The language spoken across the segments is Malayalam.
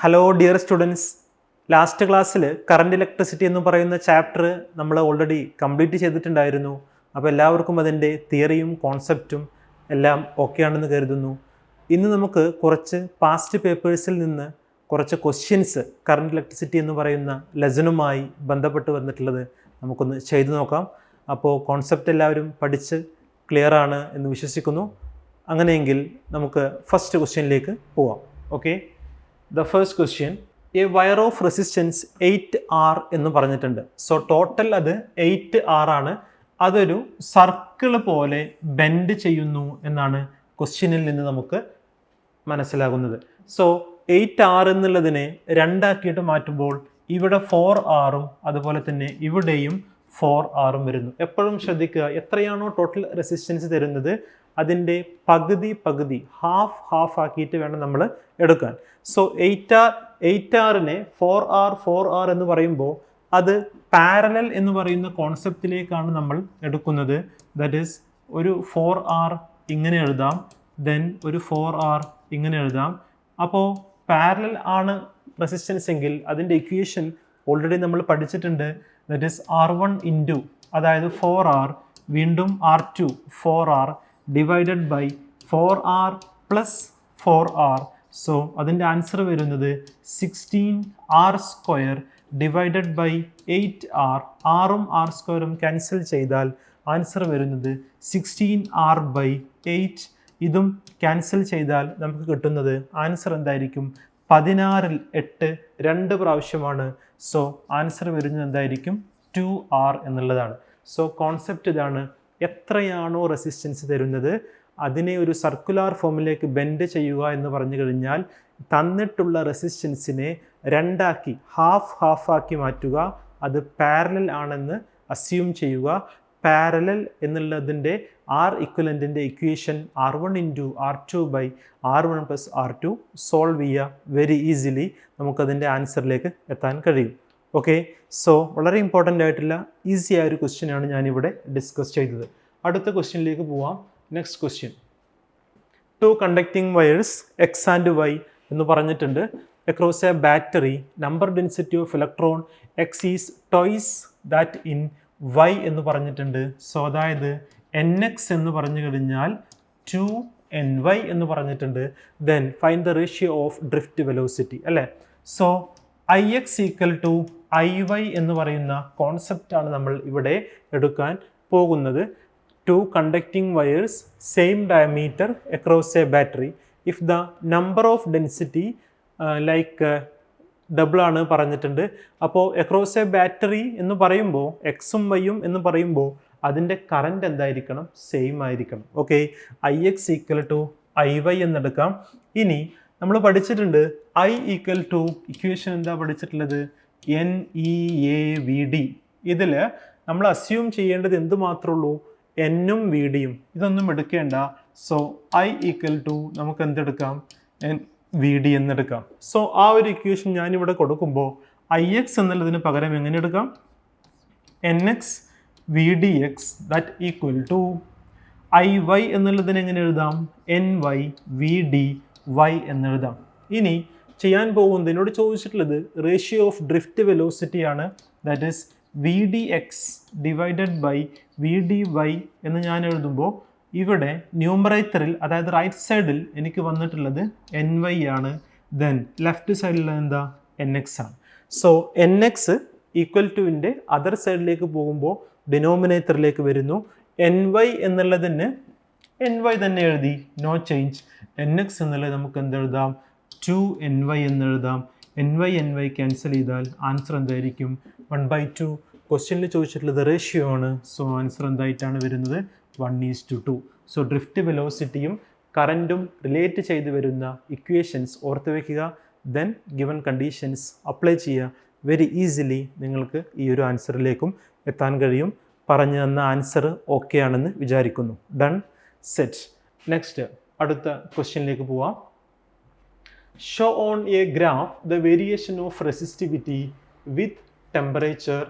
ഹലോ ഡിയർ സ്റ്റുഡൻസ്, ലാസ്റ്റ് ക്ലാസ്സിൽ കറണ്ട് ഇലക്ട്രിസിറ്റി എന്ന് പറയുന്ന ചാപ്റ്റർ നമ്മൾ ഓൾറെഡി കംപ്ലീറ്റ് ചെയ്തിട്ടുണ്ടായിരുന്നു. അപ്പോൾ എല്ലാവർക്കും അതിൻ്റെ തിയറിയും കോൺസെപ്റ്റും എല്ലാം ഓക്കെ ആണെന്ന് കരുതുന്നു. ഇന്ന് നമുക്ക് കുറച്ച് പാസ്റ്റ് പേപ്പേഴ്സിൽ നിന്ന് കുറച്ച് ക്വസ്റ്റ്യൻസ് കറണ്ട് ഇലക്ട്രിസിറ്റി എന്ന് പറയുന്ന ലെസണുമായി ബന്ധപ്പെട്ട് വന്നിട്ടുള്ളത് നമുക്കൊന്ന് ചെയ്തു നോക്കാം. അപ്പോൾ കോൺസെപ്റ്റ് എല്ലാവരും പഠിച്ച് ക്ലിയർ ആണ് എന്ന് വിശ്വസിക്കുന്നു. അങ്ങനെയെങ്കിൽ നമുക്ക് ഫസ്റ്റ് ക്വസ്റ്റ്യനിലേക്ക് പോവാം. Okay, the first question, A wire of resistance 8R എന്ന് പറഞ്ഞിട്ടുണ്ട്. സോ ടോട്ടൽ അത് 8R ആണ്. അതൊരു സർക്കിൾ പോലെ ബെൻഡ് ചെയ്യുന്നു എന്നാണ് ക്വസ്റ്റ്യനിൽ നിന്ന് നമുക്ക് മനസ്സിലാകുന്നത്. സോ 8R എന്നുള്ളതിനെ രണ്ടാക്കിയിട്ട് മാറ്റുമ്പോൾ ഇവിടെ 4Rഉം അതുപോലെ തന്നെ ഇവിടെയും 4Rഉം വരുന്നു. എപ്പോഴും ശ്രദ്ധിക്കുക, എത്രയാണോ ടോട്ടൽ റെസിസ്റ്റൻസ് തരുന്നത് അതിൻ്റെ പകുതി ഹാഫ് ആക്കിയിട്ട് വേണം നമ്മൾ എടുക്കാൻ. സോ 8Rനെ 4R എന്ന് പറയുമ്പോൾ അത് പാരലൽ എന്ന് പറയുന്ന കോൺസെപ്റ്റിലേക്കാണ് നമ്മൾ എടുക്കുന്നത്. ദാറ്റ് ഈസ് ഒരു 4R ഇങ്ങനെ എഴുതാം, ദെൻ ഒരു 4R ഇങ്ങനെ എഴുതാം. അപ്പോൾ പാരലൽ ആണ് റെസിസ്റ്റൻസ് എങ്കിൽ അതിൻ്റെ ഇക്വേഷൻ ഓൾറെഡി നമ്മൾ പഠിച്ചിട്ടുണ്ട്. ദാറ്റ് ഈസ് R1 ഇൻറ്റു, അതായത് 4R വീണ്ടും R2 4R divided by 4R plus 4R. So അതിൻ്റെ ആൻസർ വരുന്നത് 16R² ഡിവൈഡഡ് ബൈ 8R. ആറും R² ക്യാൻസൽ ചെയ്താൽ ആൻസർ വരുന്നത് 16R/8. ഇതും ക്യാൻസൽ ചെയ്താൽ നമുക്ക് കിട്ടുന്നത് ആൻസർ എന്തായിരിക്കും? 16ൽ 8 2 പ്രാവശ്യമാണ്. സോ ആൻസർ വരുന്നത് എന്തായിരിക്കും? 2R എന്നുള്ളതാണ്. സോ കോൺസെപ്റ്റ് ഇതാണ്. എത്രയാണോ റെസിസ്റ്റൻസ് തരുന്നത് അതിനെ ഒരു സർക്കുലാർ ഫോമിലേക്ക് ബെൻഡ് ചെയ്യുക എന്ന് പറഞ്ഞു കഴിഞ്ഞാൽ തന്നിട്ടുള്ള റെസിസ്റ്റൻസിനെ രണ്ടാക്കി ഹാഫ് ആക്കി മാറ്റുക. അത് പാരലൽ ആണെന്ന് അസ്യൂം ചെയ്യുക. പാരലൽ എന്നുള്ളതിൻ്റെ R ഇക്വലൻറ്റിൻ്റെ equation R1 into R2 by R1 plus R2 solve ചെയ്യുക. വെരി ഈസിലി നമുക്കതിൻ്റെ ആൻസറിലേക്ക് എത്താൻ കഴിയും. ഓക്കെ, സോ വളരെ ഇമ്പോർട്ടൻ്റ് ആയിട്ടുള്ള ഈസി ആയ ഒരു ക്വസ്റ്റ്യനാണ് ഞാനിവിടെ ഡിസ്കസ് ചെയ്തത്. അടുത്ത ക്വസ്റ്റ്യനിലേക്ക് പോവാം. Next question, 2 conducting wires X and Y എന്ന് പറഞ്ഞിട്ടുണ്ട്. Across a battery number density of electron X is twice that in Y എന്ന് പറഞ്ഞിട്ടുണ്ട്. സോ അതായത് NX എന്ന് പറഞ്ഞു കഴിഞ്ഞാൽ 2NY എന്ന് പറഞ്ഞിട്ടുണ്ട്. Then find the ratio of drift velocity അല്ലേ. So IX equal to IY എന്ന് പറയുന്ന കോൺസെപ്റ്റാണ് നമ്മൾ ഇവിടെ എടുക്കാൻ പോകുന്നത്. 2 conducting wires, same diameter across a battery. If the number of density double ആണ് പറഞ്ഞിട്ടുണ്ട്. അപ്പോൾ അക്രോസ് എ ബാറ്ററി എന്ന് പറയുമ്പോൾ എക്സും വൈയും എന്ന് പറയുമ്പോൾ അതിൻ്റെ കറണ്ട് എന്തായിരിക്കണം? സെയിം ആയിരിക്കണം. Okay, IX equal to IY എന്നെടുക്കാം. ഇനി നമ്മൾ പഠിച്ചിട്ടുണ്ട് I ഈക്വൽ ടു ഇക്വേഷൻ എന്താ പഠിച്ചിട്ടുള്ളത്? NEAVD. ഇതിൽ നമ്മൾ അസ്യൂം ചെയ്യേണ്ടത് എന്ത് മാത്രമേ ഉള്ളൂ? എന്നും VDയും. ഇതൊന്നും എടുക്കേണ്ട. സോ I ഈക്വൽ ടു നമുക്ക് എന്തെടുക്കാം? VD എന്നെടുക്കാം. സോ ആ ഒരു ഇക്വേഷൻ ഞാനിവിടെ കൊടുക്കുമ്പോൾ IX എന്നുള്ളതിന് പകരം എങ്ങനെ എടുക്കാം? NX VDX that equal to IY എന്നുള്ളതിന് എങ്ങനെ എഴുതാം? NY VDY എന്നെഴുതാം. ഇനി ചെയ്യാൻ പോകുന്നത്, എന്നോട് ചോദിച്ചിട്ടുള്ളത് റേഷ്യോ ഓഫ് ഡ്രിഫ്റ്റ് വെലോസിറ്റി ആണ്. That is VDX divided by VDY എന്ന് ഞാൻ എഴുതുമ്പോൾ ഇവിടെ ന്യൂമറേറ്ററിൽ, അതായത് റൈറ്റ് സൈഡിൽ എനിക്ക് വന്നിട്ടുള്ളത് NY ആണ്. ദെൻ ലെഫ്റ്റ് സൈഡിൽ എന്താ? NX ആണ്. സോ NX ഈക്വൽ ടുവിൻ്റെ അതർ സൈഡിലേക്ക് പോകുമ്പോൾ ഡിനോമിനേറ്ററിലേക്ക് വരുന്നു. NY എന്നുള്ളതിന് NY തന്നെ എഴുതി, നോ ചേഞ്ച്. NX എന്നുള്ളത് നമുക്ക് എന്തെഴുതാം? 2NY എന്നെഴുതാം. NY ക്യാൻസൽ ചെയ്താൽ ആൻസർ എന്തായിരിക്കും? 1/2. ക്വസ്റ്റ്യനിൽ ചോദിച്ചിട്ടുള്ളത് റേഷ്യോ ആണ്. സോ ആൻസർ എന്തായിട്ടാണ് വരുന്നത്? 1:2. സോ ഡ്രിഫ്റ്റ് വെലോസിറ്റിയും കറൻറ്റും റിലേറ്റ് ചെയ്ത് വരുന്ന ഇക്വേഷൻസ് ഓർത്ത് വയ്ക്കുക. ദെൻ ഗിവൺ കണ്ടീഷൻസ് അപ്ലൈ ചെയ്യുക. വെരി ഈസിലി നിങ്ങൾക്ക് ഈ ഒരു ആൻസറിലേക്കും എത്താൻ കഴിയും. പറഞ്ഞു തന്ന ആൻസർ ഓക്കെ ആണെന്ന് വിചാരിക്കുന്നു. Done, set. നെക്സ്റ്റ് അടുത്ത ക്വസ്റ്റ്യനിലേക്ക് പോവാം. Show on A graph the variation of resistivity with temperature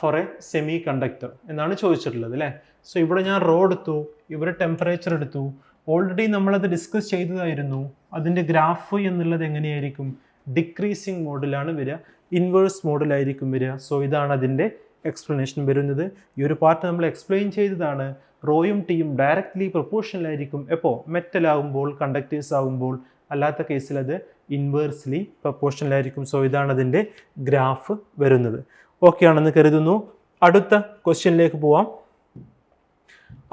four A semi conductor എന്നാണ് ചോദിച്ചിട്ടുള്ളത് അല്ലേ. സോ ഇവിടെ ഞാൻ റോ എടുത്തു, ഇവിടെ ടെമ്പറേച്ചർ എടുത്തു. ഓൾറെഡി നമ്മളത് ഡിസ്കസ് ചെയ്തതായിരുന്നു. അതിൻ്റെ ഗ്രാഫ് എന്നുള്ളത് എങ്ങനെയായിരിക്കും? ഡിക്രീസിങ് മോഡിലാണ് വരിക, ഇൻവേഴ്സ് മോഡിലായിരിക്കും വരിക. സോ ഇതാണ് അതിൻ്റെ എക്സ്പ്ലനേഷൻ വരുന്നത്. ഈ ഒരു പാർട്ട് നമ്മൾ എക്സ്പ്ലെയിൻ ചെയ്തതാണ്. റോയും ടിയും ഡയറക്റ്റ്ലി പ്രൊപ്പോർഷണൽ ആയിരിക്കും. എപ്പോൾ? മെറ്റൽ ആകുമ്പോൾ, കണ്ടക്ടേഴ്സ് ആകുമ്പോൾ. അല്ലാത്ത കേസിൽ അത് ഇൻവേഴ്സ്ലി പ്രൊപ്പോർഷണൽ ആയിരിക്കും. സോ ഇതാണ് അതിൻ്റെ ഗ്രാഫ് വരുന്നത്. ഓക്കെ ആണെന്ന് കരുതുന്നു. അടുത്ത ക്വസ്റ്റ്യനിലേക്ക് പോവാം.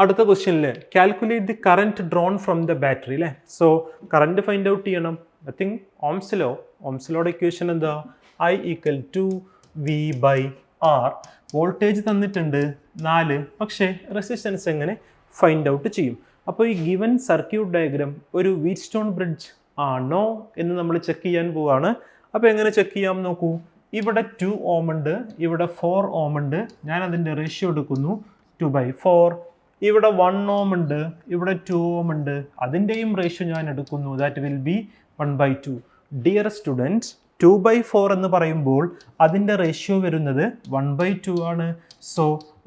അടുത്ത ക്വസ്റ്റ്യനിൽ calculate the current drawn from the battery അല്ലേ. സോ കറന്റ് ഫൈൻഡ് ഔട്ട് ചെയ്യണം. ഐ തിങ്ക് ഓംസിലോയുടെ ഇക്വേഷൻ എന്താ? I equal to V by R. Voltage തന്നിട്ടുണ്ട് 4, പക്ഷേ റെസിസ്റ്റൻസ് എങ്ങനെ ഫൈൻഡ് ഔട്ട് ചെയ്യും? അപ്പോൾ ഈ ഗിവൻ സർക്യൂട്ട് ഡയഗ്രാം ഒരു വീറ്റ്സ്റ്റോൺ ബ്രിഡ്ജ് ആണോ എന്ന് നമ്മൾ ചെക്ക് ചെയ്യാൻ പോവാണ്. അപ്പോൾ എങ്ങനെ ചെക്ക് ചെയ്യാം നോക്കൂ. ഇവിടെ 2 ഓം ഉണ്ട്, ഇവിടെ 4 ഓം ഉണ്ട്. ഞാൻ അതിൻ്റെ റേഷ്യോ എടുക്കുന്നു 2/4. ഇവിടെ 1 ഓം ഉണ്ട്, ഇവിടെ 2 ഓം ഉണ്ട്. അതിൻ്റെയും റേഷ്യോ ഞാൻ എടുക്കുന്നു. That will B 1/2. Dear students, 2/4 എന്ന് പറയുമ്പോൾ അതിൻ്റെ റേഷ്യോ വരുന്നത് 1/2 ആണ്. സോ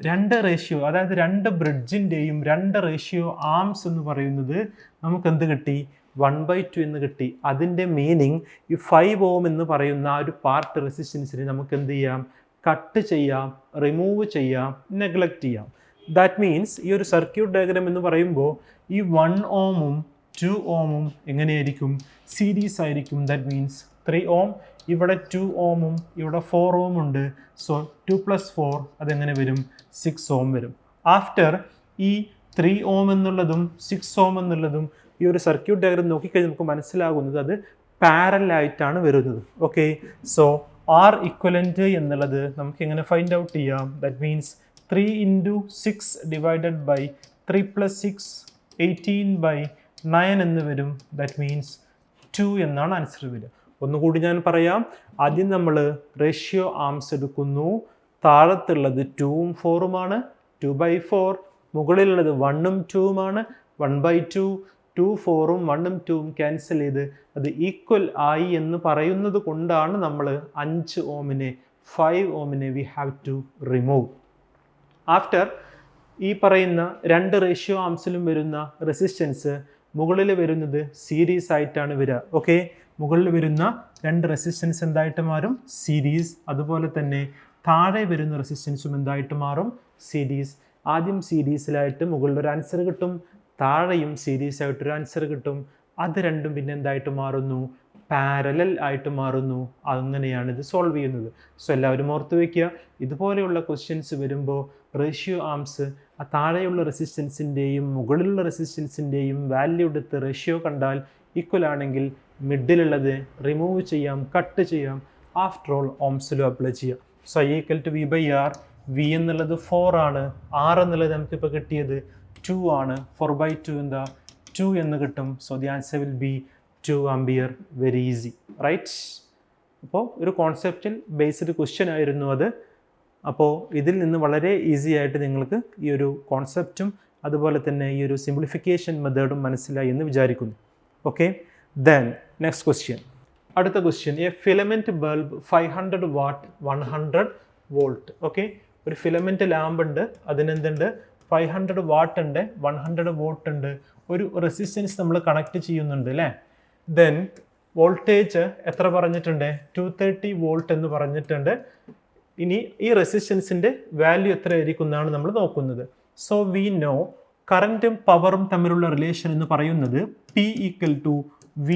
2 റേഷ്യോ, അതായത് 2 ബ്രിഡ്ജിൻ്റെയും 2 റേഷ്യോ ആംസ് എന്ന് പറയുന്നത് നമുക്ക് എന്ത് കിട്ടി? 1/2 എന്ന് കിട്ടി. അതിൻ്റെ മീനിങ് ഈ 5 ഓം എന്ന് പറയുന്ന ആ ഒരു പാർട്ട് റെസിസ്റ്റൻസിനെ നമുക്ക് എന്ത് ചെയ്യാം? കട്ട് ചെയ്യാം, റിമൂവ് ചെയ്യാം, നെഗ്ലക്റ്റ് ചെയ്യാം. ദാറ്റ് മീൻസ് ഈ ഒരു സർക്യൂട്ട് ഡയഗ്രാം എന്ന് പറയുമ്പോൾ ഈ 1 ഓമും 2 ഓമും എങ്ങനെയായിരിക്കും? സീരീസ് ആയിരിക്കും. ദാറ്റ് മീൻസ് 3 ഓം, ഇവിടെ 2 ഓമും ഇവിടെ 4 ഓം ഉണ്ട്. സോ 2 + 4 അതെങ്ങനെ വരും? 6 ഓം വരും. ആഫ്റ്റർ ഈ 3 ഓം എന്നുള്ളതും 6 ഓം എന്നുള്ളതും ഈ ഒരു സർക്യൂട്ട് ഡയഗ്രാം നോക്കിക്കഴിഞ്ഞാൽ നമുക്ക് മനസ്സിലാകുന്നത് അത് പാരലായിട്ടാണ് വരുന്നത്. ഓക്കെ, സോ ആർ ഇക്വലൻറ്റ് എന്നുള്ളത് നമുക്ക് എങ്ങനെ ഫൈൻഡ് ഔട്ട് ചെയ്യാം? ദാറ്റ് മീൻസ് 3 × 6 ഡിവൈഡഡ് ബൈ 3 + 6 18/9 എന്ന് വരും. ദാറ്റ് മീൻസ് 2 എന്നാണ് ആൻസർ വരിക. ഒന്നുകൂടി ഞാൻ പറയാം. ആദ്യം നമ്മൾ റേഷ്യോ ആംസ് എടുക്കുന്നു. താഴത്തുള്ളത് 2ഉം 4ഉമാണ്, 2/4. മുകളിലുള്ളത് 1ഉം 2ഉമാണ്, 1/2. 2, 4ഉം 1ഉം 2ഉം ക്യാൻസൽ ചെയ്ത് അത് ഈക്വൽ ആയി എന്ന് പറയുന്നത് കൊണ്ടാണ് നമ്മൾ 5 ഓമിനെ 5 ഓമിനെ we have to remove. After ഈ പറയുന്ന 2 റേഷ്യോ ആംസിലും വരുന്ന റെസിസ്റ്റൻസ് മുകളിൽ വരുന്നത് സീരീസ് ആയിട്ടാണ് വരിക. ഓക്കെ, മുകളിൽ വരുന്ന 2 റെസിസ്റ്റൻസ് എന്തായിട്ട് മാറും? സീരീസ്. അതുപോലെ തന്നെ താഴെ വരുന്ന റെസിസ്റ്റൻസും എന്തായിട്ട് മാറും? സീരീസ്. ആദ്യം സീരീസിലായിട്ട് മുകളിലൊരു ആൻസർ കിട്ടും, താഴെയും സീരീസ് ആയിട്ടൊരു ആൻസർ കിട്ടും. അത് രണ്ടും പിന്നെ എന്തായിട്ട് മാറുന്നു? പാരലൽ ആയിട്ട് മാറുന്നു. അങ്ങനെയാണ് ഇത് സോൾവ് ചെയ്യുന്നത്. സോ എല്ലാവരും ഓർത്ത് വയ്ക്കുക, ഇതുപോലെയുള്ള ക്വസ്റ്റ്യൻസ് വരുമ്പോൾ റേഷ്യോ ആംസ് ആ താഴെയുള്ള റെസിസ്റ്റൻസിൻ്റെയും മുകളിലുള്ള റെസിസ്റ്റൻസിൻ്റെയും വാല്യൂ എടുത്ത് റേഷ്യോ കണ്ടാൽ ഈക്വൽ ആണെങ്കിൽ മിഡിലുള്ളത് റിമൂവ് ചെയ്യാം, കട്ട് ചെയ്യാം. ആഫ്റ്റർ ഓൾ ഓംസിലും അപ്ലൈ ചെയ്യാം. So I equal to V by R. V എന്നുള്ളത് 4 ആണ്, ആർ എന്നുള്ളത് നമുക്കിപ്പോൾ കിട്ടിയത് 2 ആണ്. 4/2 എന്താ? 2 എന്ന് കിട്ടും. So the answer will be 2 ampere. Very easy, right? അപ്പോൾ ഒരു കോൺസെപ്റ്റൽ ബേസ്ഡ് ക്വസ്റ്റ്യൻ ആയിരുന്നു അത്. അപ്പോൾ ഇതിൽ നിന്ന് വളരെ ഈസി ആയിട്ട് നിങ്ങൾക്ക് ഈ ഒരു കോൺസെപ്റ്റും അതുപോലെ തന്നെ ഈ ഒരു സിംപ്ലിഫിക്കേഷൻ മെത്തേഡും മനസ്സിലായി എന്ന് വിചാരിക്കുന്നു. Okay, then next question. അടുത്ത question, a filament bulb 500 watt 100 volt. Okay, ഒരു ഫിലമെൻറ്റ് ലാമ്പ് ഉണ്ട്, അതിനെന്തുണ്ട്? 500 വാട്ട് ഉണ്ട്, 100 വോൾട്ട് ഉണ്ട്. ഒരു റെസിസ്റ്റൻസ് നമ്മൾ കണക്ട് ചെയ്യുന്നുണ്ട് അല്ലേ. ദെൻ വോൾട്ടേജ് എത്ര പറഞ്ഞിട്ടുണ്ട്? 230 വോൾട്ട് എന്ന് പറഞ്ഞിട്ടുണ്ട്. ഇനി ഈ റെസിസ്റ്റൻസിൻ്റെ വാല്യൂ എത്രയായിരിക്കും എന്നാണ് നമ്മൾ നോക്കുന്നത്. സോ വി നോ കറൻറ്റും പവറും തമ്മിലുള്ള റിലേഷൻ എന്ന് പറയുന്നത് P equal to V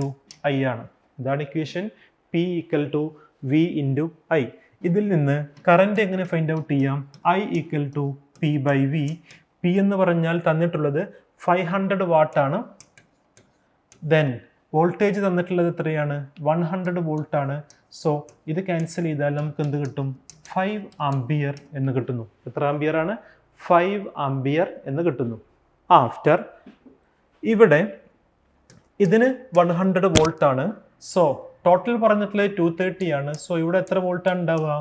× I ആണ്. ഇതാണ് equation. P equal to V × I. ഇതിൽ നിന്ന് കറൻറ്റ് എങ്ങനെ ഫൈൻഡ് ഔട്ട് ചെയ്യാം? I equal to P/V. P എന്ന് പറഞ്ഞാൽ തന്നിട്ടുള്ളത് 500 വാട്ടാണ്. ദെൻ വോൾട്ടേജ് തന്നിട്ടുള്ളത് എത്രയാണ്? 100 വോൾട്ടാണ്. സോ ഇത് ക്യാൻസൽ ചെയ്താൽ നമുക്ക് എന്ത് കിട്ടും? 5 ആംപിയർ എന്ന് കിട്ടുന്നു. എത്ര ആംപിയർ ആണ്? 5 ആംപിയർ എന്ന് കിട്ടുന്നു. ആഫ്റ്റർ ഇവിടെ ഇതിന് 100 വോൾട്ടാണ്. സോ ടോട്ടൽ പറഞ്ഞിട്ടുള്ളത് 230 ആണ്. സോ ഇവിടെ എത്ര വോൾട്ടാണ് ഉണ്ടാവുക?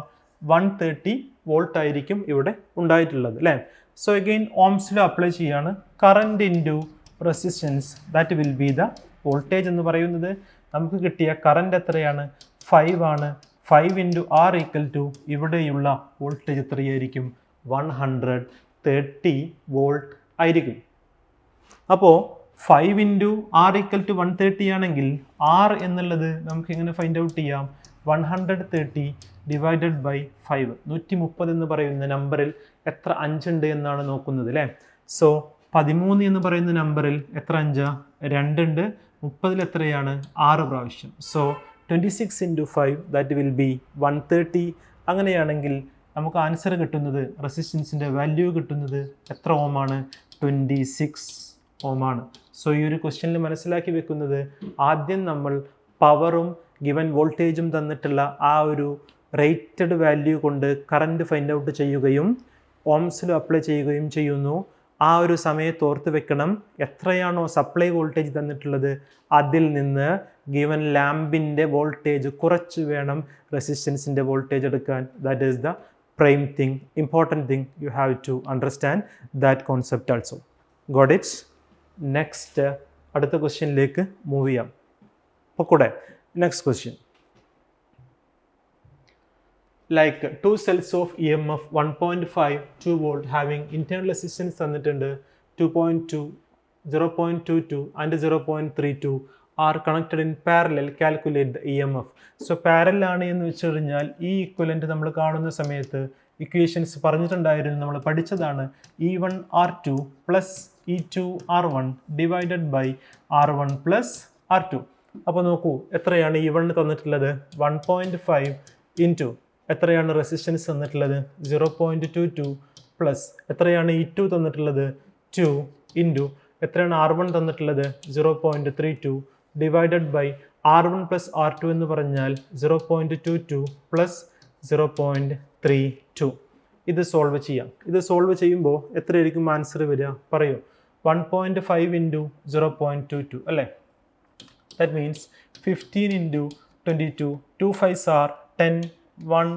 130 വോൾട്ട് ആയിരിക്കും ഇവിടെ ഉണ്ടായിട്ടുള്ളത് അല്ലേ. So again Ohm's law apply ചെയ്യാണ്. Current into resistance, that will be the voltage എന്ന് പറയുന്നത്. നമുക്ക് കിട്ടിയ കറൻറ്റ് എത്രയാണ്? 5 ആണ്. 5 × R ഈക്വൽ ടു ഇവിടെയുള്ള വോൾട്ടേജ് എത്രയായിരിക്കും? 130 വോൾട്ട് ആയിരിക്കും. അപ്പോൾ 5 ഇൻറ്റു ആർ ഈക്വൽ ടു 130 ആണെങ്കിൽ ആർ എന്നുള്ളത് നമുക്ക് എങ്ങനെ ഫൈൻഡ് ഔട്ട് ചെയ്യാം? 130 ഡിവൈഡഡ് ബൈ 5. 130 എന്ന് പറയുന്ന നമ്പറിൽ എത്ര 5 ഉണ്ട് എന്നാണ് നോക്കുന്നത് അല്ലേ? സോ 13 എന്ന് പറയുന്ന നമ്പറിൽ എത്ര 5? 2 ഉണ്ട്. 30 എത്രയാണ്? 6 പ്രാവശ്യം. So 26 into 5 that will B 130. അങ്ങനെയാണെങ്കിൽ നമുക്ക് ആൻസർ കിട്ടുന്നത്, റെസിസ്റ്റൻസിൻ്റെ വാല്യൂ കിട്ടുന്നത് എത്ര ഓമാണ്? 26 ഓമാണ്. സോ ഈ ഒരു ക്വസ്റ്റ്യനിൽ മനസ്സിലാക്കി വെക്കുന്നത്, ആദ്യം നമ്മൾ പവറും ഗിവൻ വോൾട്ടേജും തന്നിട്ടുള്ള ആ ഒരു റേറ്റഡ് വാല്യൂ കൊണ്ട് കറണ്ട് ഫൈൻഡ് ഔട്ട് ചെയ്യുകയും ഓംസിലും അപ്ലൈ ചെയ്യുകയും ചെയ്യുന്നു. ആ ഒരു സമയത്ത് ഓർത്ത് വെക്കണം, എത്രയാണോ സപ്ലൈ വോൾട്ടേജ് തന്നിട്ടുള്ളത് അതിൽ നിന്ന് ഗിവൻ ലാമ്പിൻ്റെ വോൾട്ടേജ് കുറച്ച് വേണം റെസിസ്റ്റൻസിൻ്റെ വോൾട്ടേജ് എടുക്കാൻ. That is the prime thing, important thing. You have to understand that concept also. Got it? Next അടുത്ത ക്വസ്റ്റ്യനിലേക്ക് മൂവ് ചെയ്യാം. അപ്പോൾ കൂടെ next question, like 2 cells of EMF 1.5 2 volt having internal resistance തന്നിട്ടുണ്ട് 2.2, 0.22 and 0.32 are connected in parallel. Calculate the EMF. So parallel ആണ് എന്ന് വെച്ച് കഴിഞ്ഞാൽ ഈ ഇക്വലന്റ് നമ്മൾ കാണുന്ന സമയത്ത് ഇക്വേഷൻസ് പറഞ്ഞിട്ടുണ്ടായിരുന്നു, നമ്മൾ പഠിച്ചതാണ്. E1 R2 plus E2 R1 divided by R1 plus R2. അപ്പോൾ നോക്കൂ, എത്രയാണ് E1 തന്നിട്ടുള്ളത്? 1.5 ഇൻറ്റു എത്രയാണ് റെസിസ്റ്റൻസ് തന്നിട്ടുള്ളത്? 0.22 പ്ലസ് എത്രയാണ് E2 തന്നിട്ടുള്ളത്? 2 ഇൻറ്റു എത്രയാണ് R1 തന്നിട്ടുള്ളത്? 0.32 divided by R1 plus R2 എന്ന് പറഞ്ഞാൽ 0.22 പ്ലസ് 0.32. ഇത് സോൾവ് ചെയ്യാം. ഇത് സോൾവ് ചെയ്യുമ്പോൾ എത്രയായിരിക്കും ആൻസർ വരിക? പറയൂ. 1.5 ഇൻറ്റു 0.22 അല്ലേ? That means 15 into 22. 2 5s are 10, 1,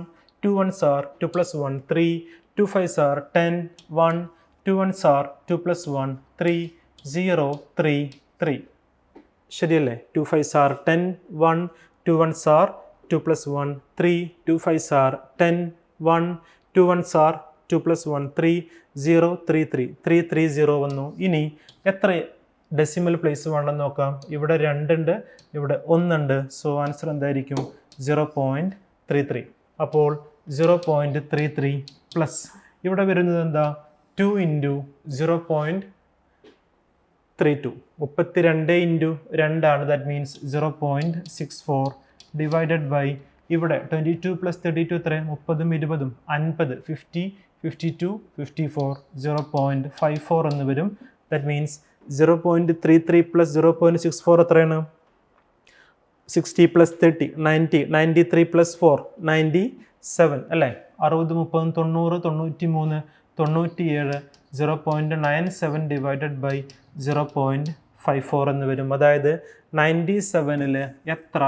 2 1s are 2 plus 1, 3, 2 5s are 10, 1, 2 1s are 2 plus 1, 3, 0, 3, 3. ശരിയല്ലേ? 2 5s are 10, 1, 2 1s are 2 plus 1, 3, 2 5s are 10, 1, 2 1s are 2 plus 1, 3, 0, 3, 3, 3, 3, 0 വന്നു. ഇനി എത്ര ഡെസിമൽ പ്ലേസ് വേണമെന്ന് നോക്കാം. ഇവിടെ 2 ഉണ്ട്, ഇവിടെ 1 ഉണ്ട്. സോ ആൻസർ എന്തായിരിക്കും? 0.33. അപ്പോൾ 0.33 പ്ലസ് ഇവിടെ വരുന്നത് എന്താ? 2 ഇൻറ്റു 0.32. 32 ഇൻറ്റു 2 ആണ്. ദാറ്റ് മീൻസ് 0.64 ഡിവൈഡഡ് ബൈ ഇവിടെ 22 പ്ലസ് 32 എത്ര? 30ഉം 20ഉം 50, 50, 52, 54, 0.54 എന്ന് വരും. ദാറ്റ് മീൻസ് 0.33 പ്ലസ് 0.64 എത്രയാണ്? 60 പ്ലസ് 30, 90, 93 പ്ലസ് 4, 97 അല്ലേ? 60, 30, 90, 93, 97, 0.97 ഡിവൈഡഡ് ബൈ 0.54 എന്ന് വരും. അതായത് 97ൽ എത്ര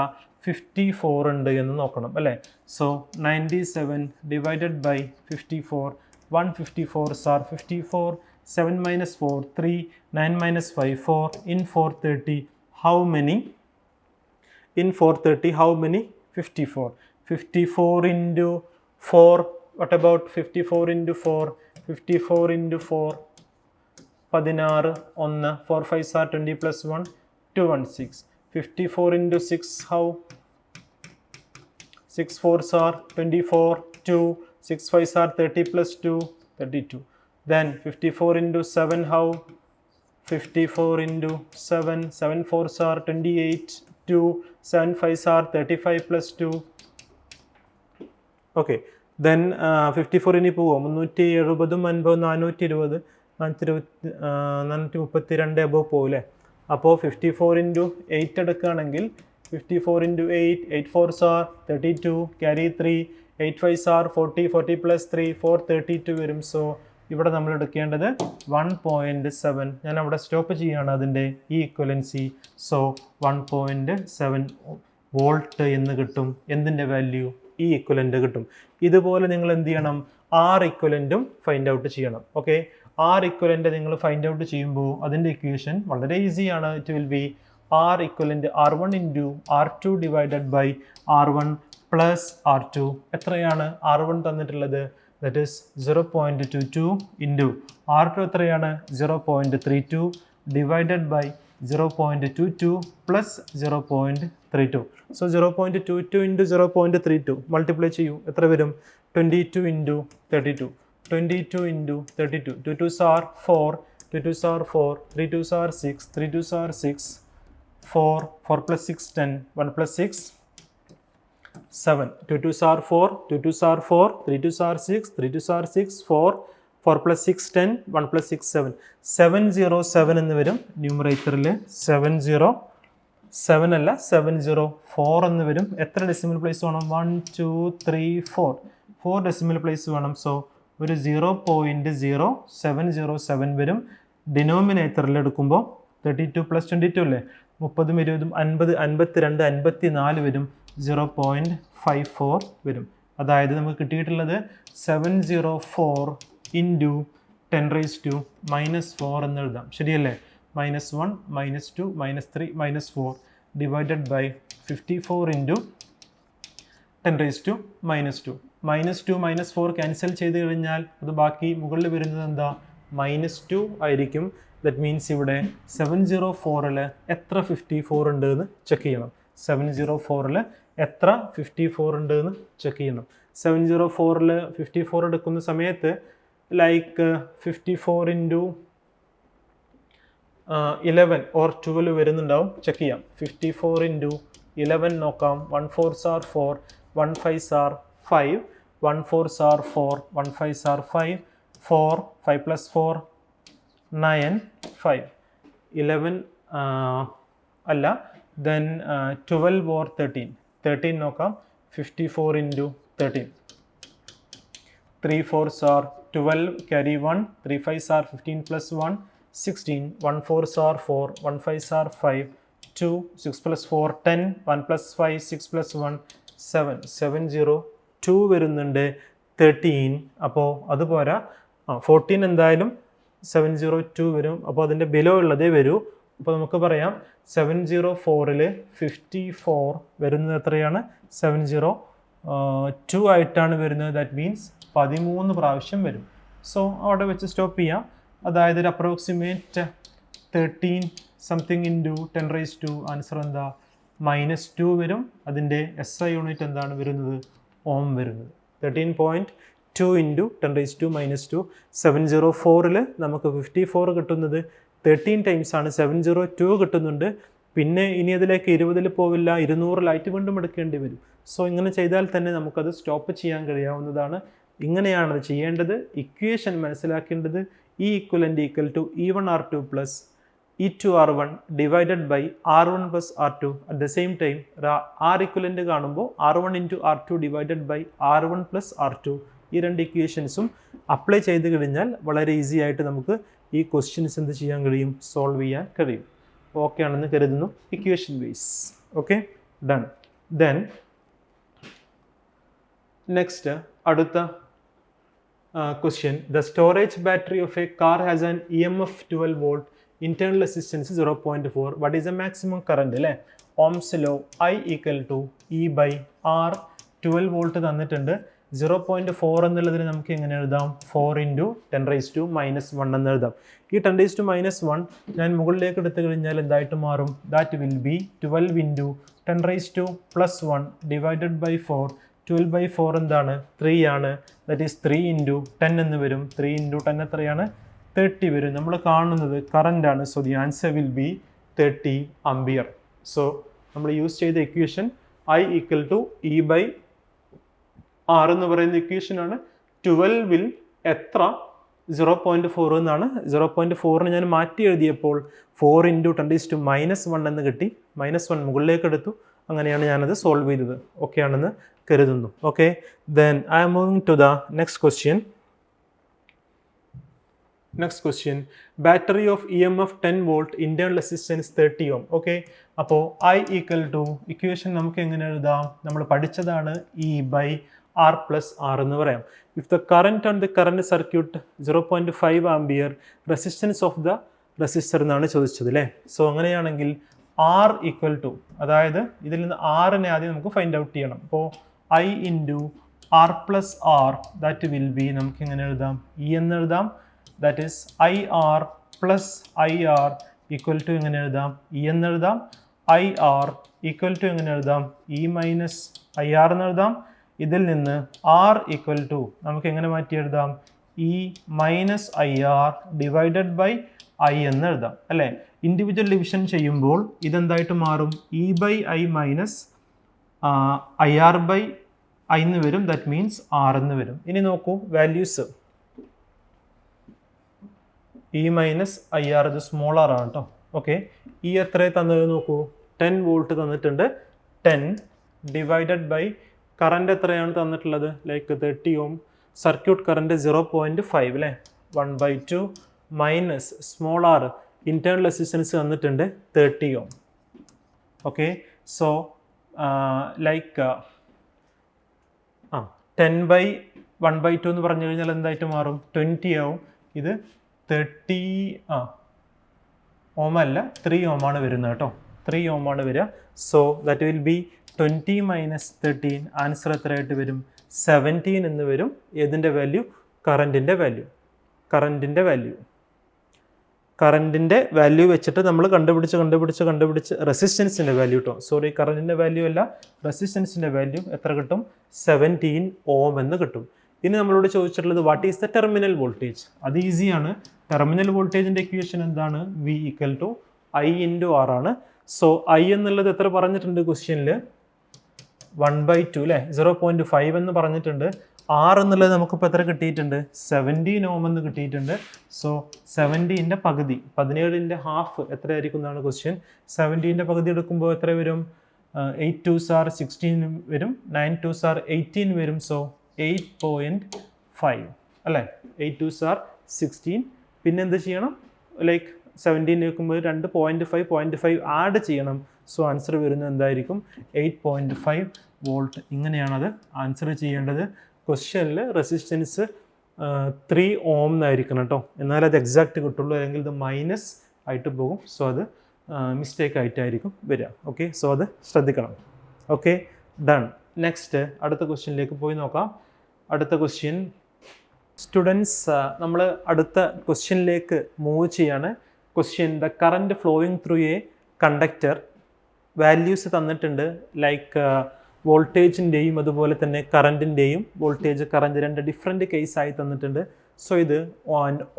54 ഉണ്ട് എന്ന് നോക്കണം അല്ലേ? So 97 divided by 54, 154s are 54, 7 minus 4, 3, 9 minus 5, 4, in 430, how many? In 430, how many? 54. 54 into 4, what about 54 into 4? 54 into 4, 16, 1, 4 5s are 20 plus 1, 216. 54 into 6, how? 6 4s are 24, 2, 6 5s are 30 plus 2, 32. Then 54 into 7, how? 54 into 7, 7 4s are 28, 2, 7 5s are 35 plus 2. Okay. Then 54 ഇനി പോവും. 370, 50, 420, 432 അബോ പോവില്ലേ? അപ്പോൾ 54 ഇൻറ്റു 8 എടുക്കുകയാണെങ്കിൽ 54 into 8, 8 4s are 32, carry 3, 8 5s are 40, 40 plus 3, 432 വരും. സോ ഇവിടെ നമ്മൾ എടുക്കേണ്ടത് 1.7. ഞാൻ അവിടെ സ്റ്റോപ്പ് ചെയ്യുകയാണ് അതിൻ്റെ ഈ ഇക്വലൻസി. സോ 1.7 വോൾട്ട് എന്ന് കിട്ടും. എന്തിൻ്റെ വാല്യൂ? ഈ ഇക്വലൻ്റ് കിട്ടും. ഇതുപോലെ നിങ്ങൾ എന്ത് ചെയ്യണം? R ഇക്വലൻറ്റും ഫൈൻഡ് ഔട്ട് ചെയ്യണം. ഓക്കെ, R ഇക്വലൻ്റ് നിങ്ങൾ ഫൈൻഡ് ഔട്ട് ചെയ്യുമ്പോൾ അതിൻ്റെ ഇക്വേഷൻ വളരെ ഈസിയാണ്. It will be R equivalent R1 into R2 divided by R1 plus R2. എത്രയാണ് R1 തന്നിട്ടുള്ളത്? ദറ്റ് ഈസ് 0.22 ഇൻറ്റു R2 എത്രയാണ്? 0.32 divided by 0.22 plus 0.32. So 0.22 into 0.32 multiply ചെയ്യൂ എത്ര വരും 22 into 32 22 into 32 2 2s are 4 2 2s are 4 3 2s are 6 3 2s are 6 4 4 plus 6 10 1 plus 6 7 2 2s are 4 2 2s are 4 3 2s are 6 3 2s are 6 4 4 plus 6 10 1 plus 6 7 707 എന്ന് വരും ന്യൂമറേറ്ററിൽ 707 അല്ല 704 എന്ന് വരും എത്ര ഡെസിമൽ പ്ലേസ് വേണം 1 2 3 4 ഡെസിമൽ പ്ലേസ് വേണം സോ ഒരു 0.0707 വരും ഡിനോമിനേറ്ററിൽ എടുക്കുമ്പോൾ 32 പ്ലസ് 22 അല്ലേ 30 20 50 52 54 വരും 0.54 വരും അതായത് നമുക്ക് കിട്ടിയിട്ടുള്ളത് 704 into 10 raised to minus 4 എന്ന് എഴുതാം ശരിയല്ലേ -1 -2 -3 -4 divided by 54 into 10 raised to -2 -2 -4 cancel ചെയ്ത് കഴിഞ്ഞാൽ അത് ബാക്കി മുകളിൽ വരുന്നത് എന്താ -2 ആയിരിക്കും ദറ്റ് മീൻസ് ഇവിടെ 704ൽ എത്ര 54 ഉണ്ട് എന്ന് ചെക്ക് ചെയ്യണം 704ൽ എത്ര 54 ഉണ്ട് എന്ന് ചെക്ക് ചെയ്യണം 704ൽ 54 എടുക്കുന്ന സമയത്ത് like 54 into 11 or 12 വരുന്നുണ്ടാവും ചെക്ക് ചെയ്യാം 54 into 11 നോക്കാം 1 4s are 4 1 5s are 5 1 4s are 4 1 5s are 5 4 5 plus 4 9 5 11 അല്ല then 12 or 13 നോക്കാം 54 into 13 3 4s are 12 carry 1 3 5s are 15 plus 1 16 1 4s are 4 1 5s are 5 2 6 plus 4 10 1 plus 5 6 plus 1 7 702 വരുന്നുണ്ട് 13 അപ്പോൾ അത് പോരാ 14 എന്തായാലും 702 വരും അപ്പോൾ അതിൻ്റെ ബിലോ ഉള്ളതേ വരൂ അപ്പോൾ നമുക്ക് പറയാം 704ൽ 54 വരുന്നത് എത്രയാണ് 702 ആയിട്ടാണ് വരുന്നത് ദാറ്റ് മീൻസ് 13 പ്രാവശ്യം വരും സോ അവിടെ വെച്ച് സ്റ്റോപ്പ് ചെയ്യാം അതായത് ഒരു approximate 13 something into 10 raise to answer എന്താ -2 വരും അതിൻ്റെ SI യൂണിറ്റ് എന്താണ് വരുന്നത് ഓം വരുന്നത് 13.2 ഇൻറ്റു 10 റൈസ് ടു -2 704ൽ നമുക്ക് 54 കിട്ടുന്നത് 13 ടൈംസ് ആണ് 702 കിട്ടുന്നുണ്ട് പിന്നെ ഇനി അതിലേക്ക് 20ൽ പോവില്ല 200ലായിട്ട് വീണ്ടും എടുക്കേണ്ടി വരും സോ ഇങ്ങനെ ചെയ്താൽ തന്നെ നമുക്കത് സ്റ്റോപ്പ് ചെയ്യാൻ കഴിയാവുന്നതാണ് ഇങ്ങനെയാണ് അത് ചെയ്യേണ്ടത് ഇക്വേഷൻ മനസ്സിലാക്കേണ്ടത് E equivalent equal to E1 R2 plus E2 R1 divided by R1 plus R2 at the same time R equivalent കാണുമ്പോൾ R1 into R2 divided by R1 plus R2 ഈ രണ്ട് ഇക്വേഷൻസും അപ്ലൈ ചെയ്ത് കഴിഞ്ഞാൽ വളരെ ഈസി ആയിട്ട് നമുക്ക് ഈ ക്വസ്റ്റ്യൻസ് എന്ത് ചെയ്യാൻ കഴിയും സോൾവ് ചെയ്യാൻ കഴിയും ഓക്കെ ആണെന്ന് കരുതുന്നു equation base okay done then next അടുത്ത question the storage battery of a car has an EMF 12 volt internal resistance 0.4 what is the maximum current അല്ലേ ohms law I equal to E by R 12 volt തന്നിട്ടുണ്ട് 0.4 എന്നുള്ളതിന് നമുക്ക് എങ്ങനെ എഴുതാം 4 into 10 raised to -1 എന്ന് എഴുതാം ഈ 10 raised to -1 ഞാൻ മുകളിലേക്ക് എടുത്തു കഴിഞ്ഞാൽ എന്തായിട്ട് മാറും that will be 12 into 10 raised to +1 divided by 4 12 by 4 എന്താണ് 3 ആണ് ദാറ്റ് ഈസ് 3 into 10 എന്ന് വരും 3 into 10 എത്രയാണ് 30 വരും നമ്മൾ കാണുന്നത് കറൻ്റ് ആണ് so the answer will B 30 ampere so നമ്മൾ യൂസ് ചെയ്ത equation I equal to E by R എന്ന് പറയുന്ന ഇക്വേഷൻ ആണ് 12ൽ എത്ര 0.4 എന്നാണ് 0.4ന് ഞാൻ മാറ്റി എഴുതിയപ്പോൾ 4 into 10 to -1 എന്ന് കിട്ടി -1 മുകളിലേക്ക് എടുത്തു അങ്ങനെയാണ് ഞാനത് സോൾവ് ചെയ്തത് ഓക്കെ ആണെന്ന് കരുതുന്നു okay then I am moving to the next question battery of EMF 10 volt internal resistance 30 ohm okay അപ്പോൾ I equal to ഇക്വേഷൻ നമുക്ക് എങ്ങനെ എഴുതാം നമ്മൾ പഠിച്ചതാണ് E by R plus R എന്ന് പറയാം if the current on the current circuit 0.5 ampere resistance of the resistor എന്നാണ് ചോദിച്ചത് അല്ലേ സോ അങ്ങനെയാണെങ്കിൽ R equal to അതായത് ഇതിൽ നിന്ന് Rനെ ആദ്യം നമുക്ക് ഫൈൻഡ് ഔട്ട് ചെയ്യണം അപ്പോൾ I into R plus R that will be നമുക്ക് എങ്ങനെ എഴുതാം E എന്ന് എഴുതാം that is IR plus IR equal to എങ്ങനെ എഴുതാം? ഇ എന്ന് എഴുതാം. ഐ ആർ ഈക്വൽ ടു എങ്ങനെ എഴുതാം? ഇ മൈനസ് ഐ ആർ എന്ന് എഴുതാം. ഇതിൽ നിന്ന് ആർ ഈക്വൽ ടു നമുക്ക് എങ്ങനെ മാറ്റി എഴുതാം? E minus I R divided by I എന്ന് എഴുതാം അല്ലേ? ഇൻഡിവിജ്വൽ ഡിവിഷൻ ചെയ്യുമ്പോൾ ഇതെന്തായിട്ട് മാറും? E by I minus I R by I എന്ന് വരും. ദാറ്റ് മീൻസ് ആർ എന്ന് വരും. ഇനി നോക്കൂ values. E minus I R ഇത് സ്മോൾ ആർ ആണ് കേട്ടോ. ഓക്കെ, ഈ എത്ര തന്നത് നോക്കൂ, 10 വോൾട്ട് തന്നിട്ടുണ്ട്. 10 ഡിവൈഡഡ് ബൈ കറണ്ട് എത്രയാണ് തന്നിട്ടുള്ളത്? ലൈക്ക് 30 ഓം. സർക്യൂട്ട് കറണ്ട് 0.5 അല്ലേ? 1/2 minus small R internal resistance തന്നിട്ടുണ്ട് 30 ഓം. ഓക്കെ, സോ ലൈക്ക് 10/1/2 എന്ന് പറഞ്ഞു കഴിഞ്ഞാൽ എന്തായിട്ട് മാറും? 20 ആവും. ഇത് 30 ഓം അല്ല, 3 ഓം ആണ് വരുന്നത് കേട്ടോ. 3 ഓം ആണ് വരിക. So that will be 20 minus 13. Answer എത്രയായിട്ട് വരും? 17 എന്ന് വരും. ഏതിൻ്റെ വാല്യൂ? കറണ്ടിൻ്റെ വാല്യൂ. കറണ്ടിൻ്റെ വാല്യൂ വെച്ചിട്ട് നമ്മൾ കണ്ടുപിടിച്ച് റെസിസ്റ്റൻസിൻ്റെ വാല്യൂ കേട്ടോ. സോറി, കറണ്ടിൻ്റെ വാല്യൂ അല്ല, റെസിസ്റ്റൻസിൻ്റെ വാല്യൂ എത്ര കിട്ടും? 17 ഓം എന്ന് കിട്ടും. ഇനി നമ്മളോട് ചോദിച്ചിട്ടുള്ളത് what is the terminal voltage? അത് ഈസിയാണ്. ടെർമിനൽ വോൾട്ടേജിൻ്റെ ഇക്വേഷൻ എന്താണ്? V equal to I into R ആണ്. സോ ഐ എന്നുള്ളത് എത്ര പറഞ്ഞിട്ടുണ്ട് ക്വസ്റ്റ്യനിൽ? 1/2 അല്ലേ? 0.5 എന്ന് പറഞ്ഞിട്ടുണ്ട്. ആർ എന്നുള്ളത് നമുക്കിപ്പോൾ എത്ര കിട്ടിയിട്ടുണ്ട്? 17 ഓം എന്ന് കിട്ടിയിട്ടുണ്ട്. സോ 17ൻ്റെ പകുതി, 17ൻ്റെ ഹാഫ് എത്രയായിരിക്കും എന്നാണ് ക്വസ്റ്റ്യൻ. 17ൻ്റെ പകുതി എടുക്കുമ്പോൾ എത്ര വരും? 8 2s are 16 വരും. 9 2s are 18 വരും. സോ 8.5 അല്ലേ? 8 2s are 16. പിന്നെ എന്ത് ചെയ്യണം? ലൈക്ക് 17 വെക്കുമ്പോൾ 2.5 ആഡ് ചെയ്യണം. സോ ആൻസർ വരുന്നത് എന്തായിരിക്കും? 8.5 വോൾട്ട്. ഇങ്ങനെയാണത് ആൻസർ ചെയ്യേണ്ടത്. ക്വസ്റ്റ്യനിൽ റെസിസ്റ്റൻസ് 3 ഓം എന്നായിരിക്കണം കേട്ടോ, എന്നാൽ അത് എക്സാക്റ്റ് കിട്ടുള്ളൂ. അല്ലെങ്കിൽ ഇത് മൈനസ് ആയിട്ട് പോകും. സോ അത് മിസ്റ്റേക്ക് ആയിട്ടായിരിക്കും വരിക. ഓക്കെ, സോ അത് ശ്രദ്ധിക്കണം. Okay, done. നെക്സ്റ്റ് അടുത്ത ക്വസ്റ്റ്യനിലേക്ക് പോയി നോക്കാം. അടുത്ത ക്വസ്റ്റ്യൻ സ്റ്റുഡൻസ്, നമ്മൾ അടുത്ത ക്വസ്റ്റ്യനിലേക്ക് മൂവ് ചെയ്യാണ്. Question the current flowing through A conductor. Values തന്നിട്ടുണ്ട്. ലൈക്ക് വോൾട്ടേജിൻ്റെയും അതുപോലെ തന്നെ കറണ്ടിൻ്റെയും, വോൾട്ടേജ് കറണ്ട് രണ്ട് ഡിഫറെൻറ്റ് കേസായി തന്നിട്ടുണ്ട്. സോ ഇത്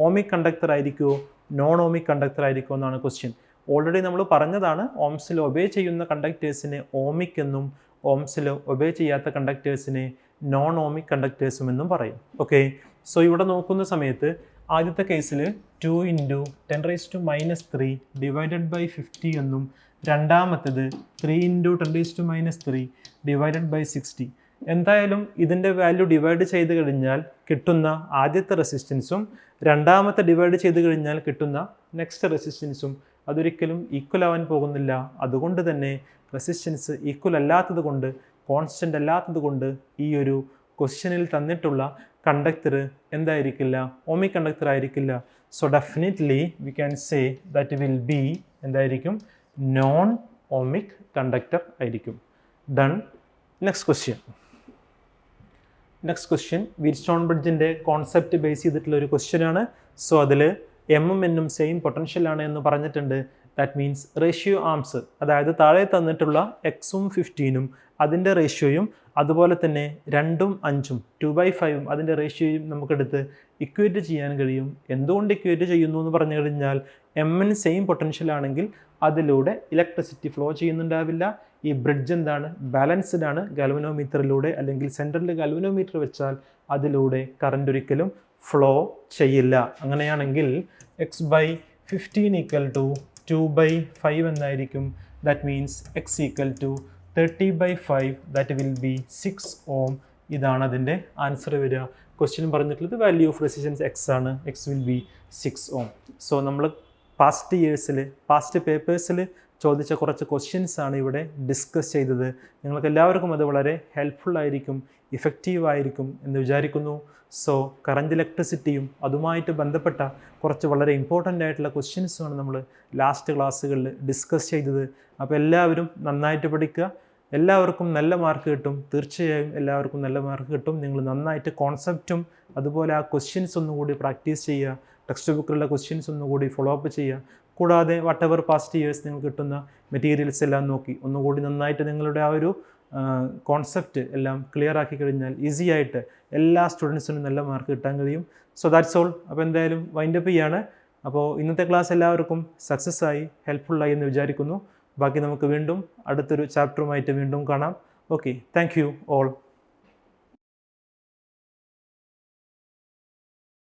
ഓമിക് കണ്ടക്ടർ ആയിരിക്കുമോ നോൺ ഓമിക് കണ്ടക്ടർ ആയിരിക്കുമോ എന്നാണ് ക്വസ്റ്റ്യൻ. ഓൾറെഡി നമ്മൾ പറഞ്ഞതാണ്, ഓംസിൽ ഒബേ ചെയ്യുന്ന കണ്ടക്ടേഴ്സിനെ ഓമിക് എന്നും ഓംസിൽ ഒബേ ചെയ്യാത്ത കണ്ടക്ടേഴ്സിനെ നോൺ ഓമിക് കണ്ടക്ടേഴ്സും എന്നും പറയും. ഓക്കെ, സോ ഇവിടെ നോക്കുന്ന സമയത്ത് ആദ്യത്തെ കേസിൽ 2 × 10⁻³ ഡിവൈഡഡ് ബൈ 50 എന്നും, രണ്ടാമത്തേത് 3 × 10⁻³ ഡിവൈഡഡ് ബൈ 60. എന്തായാലും ഇതിൻ്റെ വാല്യൂ ഡിവൈഡ് ചെയ്ത് കഴിഞ്ഞാൽ കിട്ടുന്ന ആദ്യത്തെ റെസിസ്റ്റൻസും രണ്ടാമത്തെ ഡിവൈഡ് ചെയ്ത് കഴിഞ്ഞാൽ കിട്ടുന്ന നെക്സ്റ്റ് റെസിസ്റ്റൻസും അതൊരിക്കലും ഈക്വൽ ആവാൻ പോകുന്നില്ല. അതുകൊണ്ട് തന്നെ റെസിസ്റ്റൻസ് ഈക്വൽ അല്ലാത്തത് കൊണ്ട്, കോൺസ്റ്റൻ്റ് അല്ലാത്തത് കൊണ്ട് ഈ ഒരു ക്വസ്റ്റ്യനിൽ തന്നിട്ടുള്ള കണ്ടക്ടർ എന്തായിരിക്കില്ല? ഓമിക് കണ്ടക്ടർ ആയിരിക്കില്ല. So definitely we can say that will be എന്തായിരിക്കും? നോൺ ഓമിക് കണ്ടക്ടർ ആയിരിക്കും. ഡൺ. നെക്സ്റ്റ് ക്വസ്റ്റ്യൻ വീറ്റ്സ്റ്റോൺ ബ്രിഡ്ജിൻ്റെ കോൺസെപ്റ്റ് ബേസ് ചെയ്തിട്ടുള്ള ഒരു ക്വസ്റ്റ്യനാണ്. സോ അതിൽ എമ്മും എന്നും സെയിം പൊട്ടൻഷ്യലാണ് എന്ന് പറഞ്ഞിട്ടുണ്ട്. ദാറ്റ് മീൻസ് റേഷ്യോ ആംസ്, അതായത് താഴെ തന്നിട്ടുള്ള എക്സും 15ഉം അതിൻ്റെ റേഷ്യോയും അതുപോലെ തന്നെ 2ഉം 5ഉം 2/5ഉം അതിൻ്റെ റേഷ്യോയും നമുക്കെടുത്ത് ഇക്വേറ്റ് ചെയ്യാൻ കഴിയും. എന്തുകൊണ്ട് ഇക്വേറ്റ് ചെയ്യുന്നു എന്ന് പറഞ്ഞു കഴിഞ്ഞാൽ എമ്മിന് സെയിം പൊട്ടൻഷ്യൽ ആണെങ്കിൽ അതിലൂടെ ഇലക്ട്രിസിറ്റി ഫ്ലോ ചെയ്യുന്നുണ്ടാവില്ല. ഈ ബ്രിഡ്ജ് എന്താണ്? ബാലൻസ്ഡ് ആണ്. ഗാൽവനോമീറ്ററിലൂടെ അല്ലെങ്കിൽ സെൻട്രലിൽ ഗാൽവനോമീറ്റർ വെച്ചാൽ അതിലൂടെ കറണ്ട് ഒരിക്കലും ഫ്ലോ ചെയ്യില്ല. അങ്ങനെയാണെങ്കിൽ x/15 = 2/5 എന്നായിരിക്കും. That means x = 30/5, that will be 6 ohm. ഇതാണ് അതിൻ്റെ ആൻസർ വരിക. ക്വസ്റ്റ്യൻ പറഞ്ഞിട്ടുള്ളത് വാല്യൂ ഓഫ് റെസിസ്റ്റൻസ് x ആണ്. x will be 6 ohm. So നമ്മൾ പാസ്റ്റ് പേപ്പേഴ്സിൽ ചോദിച്ച കുറച്ച് ക്വസ്റ്റ്യൻസ് ആണ് ഇവിടെ ഡിസ്കസ് ചെയ്തത്. നിങ്ങൾക്ക് എല്ലാവർക്കും അത് വളരെ ഹെൽപ്ഫുൾ ആയിരിക്കും, ഇഫക്റ്റീവ് ആയിരിക്കും എന്ന് വിചാരിക്കുന്നു. സോ കറണ്ട് ഇലക്ട്രിസിറ്റിയും അതുമായിട്ട് ബന്ധപ്പെട്ട കുറച്ച് വളരെ ഇമ്പോർട്ടൻ്റ് ആയിട്ടുള്ള ക്വസ്റ്റ്യൻസുമാണ് നമ്മൾ ലാസ്റ്റ് ക്ലാസ്സുകളിൽ ഡിസ്കസ് ചെയ്തത്. അപ്പോൾ എല്ലാവരും നന്നായിട്ട് പഠിക്കുക. എല്ലാവർക്കും നല്ല മാർക്ക് കിട്ടും. തീർച്ചയായും എല്ലാവർക്കും നല്ല മാർക്ക് കിട്ടും. നിങ്ങൾ നന്നായിട്ട് കോൺസെപ്റ്റും അതുപോലെ ആ ക്വസ്റ്റ്യൻസ് ഒന്നും കൂടി പ്രാക്ടീസ് ചെയ്യുക. ടെക്സ്റ്റ് ബുക്കിലുള്ള ക്വസ്റ്റ്യൻസ് ഒന്നുകൂടി ഫോളോ അപ്പ് ചെയ്യുക. കൂടാതെ വട്ടെവർ പാസ്റ്റ് ഇയേഴ്സ് നിങ്ങൾക്ക് കിട്ടുന്ന മെറ്റീരിയൽസ് എല്ലാം നോക്കി ഒന്നുകൂടി നന്നായിട്ട് നിങ്ങളുടെ ആ ഒരു കോൺസെപ്റ്റ് എല്ലാം ക്ലിയർ ആക്കി കഴിഞ്ഞാൽ ഈസി ആയിട്ട് എല്ലാ സ്റ്റുഡൻസിനും നല്ല മാർക്ക് കിട്ടാൻ കഴിയും. So that's all. അപ്പോൾ എന്തായാലും വൈൻഡപ്പ് ചെയ്യാണ്. അപ്പോൾ ഇന്നത്തെ ക്ലാസ് എല്ലാവർക്കും സക്സസ് ആയി ഹെൽപ്ഫുള്ളായി എന്ന് വിചാരിക്കുന്നു. ബാക്കി നമുക്ക് വീണ്ടും അടുത്തൊരു ചാപ്റ്ററുമായിട്ട് വീണ്ടും കാണാം. Okay, thank you all.